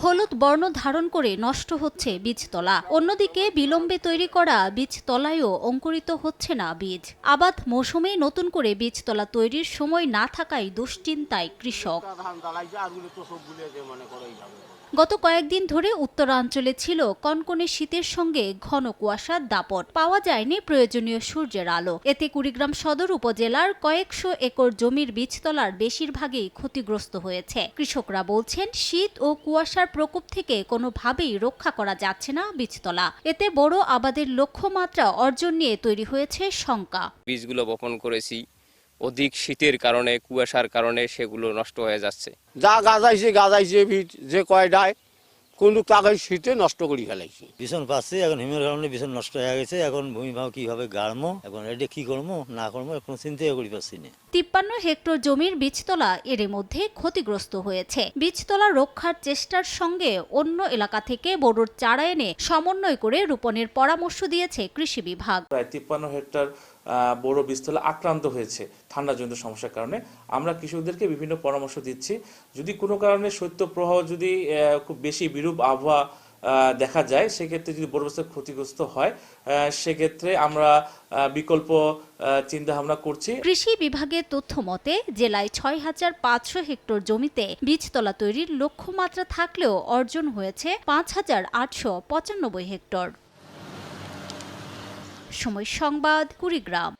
হলুদ বর্ণ ধারণ করে নষ্ট হচ্ছে বীজতলা। অন্যদিকে বিলম্বে তৈরি করা বীজতলায়ও অঙ্কুরিত হচ্ছে না বীজ। আবাদ মৌসুমে নতুন করে বীজতলা তৈরির সময় না থাকায় দুশ্চিন্তায় কৃষক। গত কয়েকদিন ধরে উত্তরাঞ্চলে ছিল কনকনে শীতের সঙ্গে ঘন কুয়াশার দাপট। পাওয়া যায়নি প্রয়োজনীয় সূর্যের আলো। এতে কুড়িগ্রাম সদর উপজেলার কয়েকশো একর জমির বীজতলার বেশিরভাগই ক্ষতিগ্রস্ত হয়েছে। কৃষকরা বলছেন, শীত ও কুয়াশার প্রকোপ থেকে কোনোভাবেই রক্ষা করা যাচ্ছে না বীজতলা। এতে বড় আবাদের লক্ষ্যমাত্রা অর্জন নিয়ে তৈরি হয়েছে শঙ্কা। বীজগুলো বপন করেছি, অধিক শীতের কারণে, কুয়াশার কারণে সেগুলো নষ্ট হয়ে যাচ্ছে। যা গাজাইছে বীজ যে কয়টায় কোন তাকে শীতে নষ্ট করে ফেলাইছি। ভীষণ পাচ্ছি, এখন হিমের কারণে ভীষণ নষ্ট হয়ে গেছে। এখন ভূমিভাগ কিভাবে গাড়বো, এখন এটা কি করবো না করবো এখন চিন্তাই করি পাচ্ছি না। 53 হেক্টর জমির বীজতলা এর মধ্যে ক্ষতিগ্রস্ত হয়েছে। বীজতলা রক্ষার চেষ্টার সঙ্গে অন্য এলাকা থেকে বোরোর চারা এনে সমন্বয় করে রোপণের পরামর্শ দিয়েছে কৃষি বিভাগ। প্রায় 53 হেক্টর বড় বীজতলা আক্রান্ত হয়েছে ঠান্ডাজনিত সমস্যার কারণে। আমরা কৃষকদেরকে বিভিন্ন পরামর্শ দিচ্ছি, যদি কোনো কারণে শৈত্যপ্রবাহ যদি খুব বেশি বিরূপ আবহাওয়া দেখা যায়, সেক্ষেত্রে যদি বড় বীজতলা ক্ষতিগ্রস্ত হয়, সেক্ষেত্রে আমরা বিকল্প চিন্তা ভাবনা করছি। কৃষি বিভাগের তথ্য মতে জেলায় 6500 হেক্টর জমিতে বীজতলা তৈরির লক্ষ্যমাত্রা থাকলেও অর্জন হয়েছে 5895 হেক্টর। সময় সংবাদ, কুড়িগ্রাম।